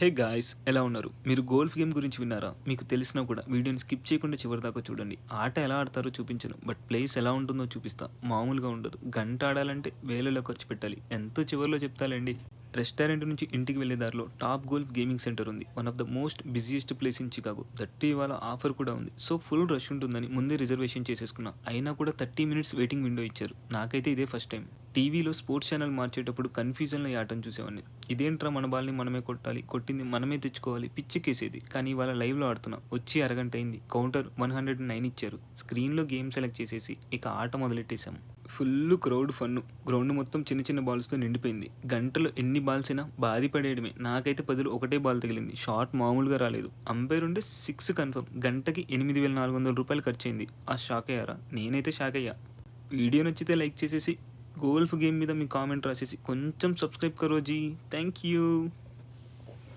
Hey guys, ఎలా ఉన్నారు? మీరు గోల్ఫ్ గేమ్ గురించి విన్నారా? మీకు తెలిసినా కూడా వీడియోని స్కిప్ చేయకుండా చివరిదాకా చూడండి. ఆట ఎలా ఆడతారో చూపించను, బట్ ప్లేస్ ఎలా ఉంటుందో చూపిస్తా. మామూలుగా ఉండదు. గంట ఆడాలంటే వేలలో ఖర్చు పెట్టాలి. ఎంతో చివరిలో చెప్తాలేండి. రెస్టారెంట్ నుంచి ఇంటికి వెళ్లే దారిలో టాప్ గోల్ఫ్ గేమింగ్ సెంటర్ ఉంది. One of the most busiest place in Chicago. That ఇవాళ ఆఫర్ కూడా ఉంది. సో ఫుల్ రష్ ఉంటుందని ముందే రిజర్వేషన్ చేసేసుకున్నా. అయినా కూడా 30 మినిట్స్ వెయిటింగ్ విండో ఇచ్చారు. నాకైతే ఇదే ఫస్ట్ టైం. టీవీలో స్పోర్ట్స్ ఛానల్ మార్చేటప్పుడు కన్ఫ్యూజన్లో ఈ ఆటను చూసేవాడిని. ఇదేంట్రా, మన బాల్ని మనమే కొట్టాలి, కొట్టింది మనమే తెచ్చుకోవాలి, పిచ్చికేసేది. కానీ ఇవాళ లైవ్లో ఆడుతున్నా. వచ్చి అరగంట అయింది. కౌంటర్ 109 ఇచ్చారు. స్క్రీన్లో గేమ్ సెలెక్ట్ చేసేసి ఇక ఆట మొదలెట్టేశాం. Full crowd fun. గ్రౌండ్ మొత్తం చిన్న చిన్న బాల్స్తో నిండిపోయింది. గంటలో ఎన్ని బాల్స్ అయినా బాది పడేయడమే. నాకైతే 10లో ఒకటే బాల్ తగిలింది. షాట్ మామూలుగా రాలేదు. అంపైర్ ఉంటే 6 కన్ఫర్మ్. గంటకి 8,400 రూపాయలు ఖర్చయింది. ఆ షాక్ అయ్యారా? నేనైతే షాక్ అయ్యా. వీడియో నచ్చితే లైక్ చేసేసి, గోల్ఫ్ గేమ్ మీద మీ కామెంట్ రాసేసి కొంచెం సబ్స్క్రైబ్ కరోజీ. Thank you.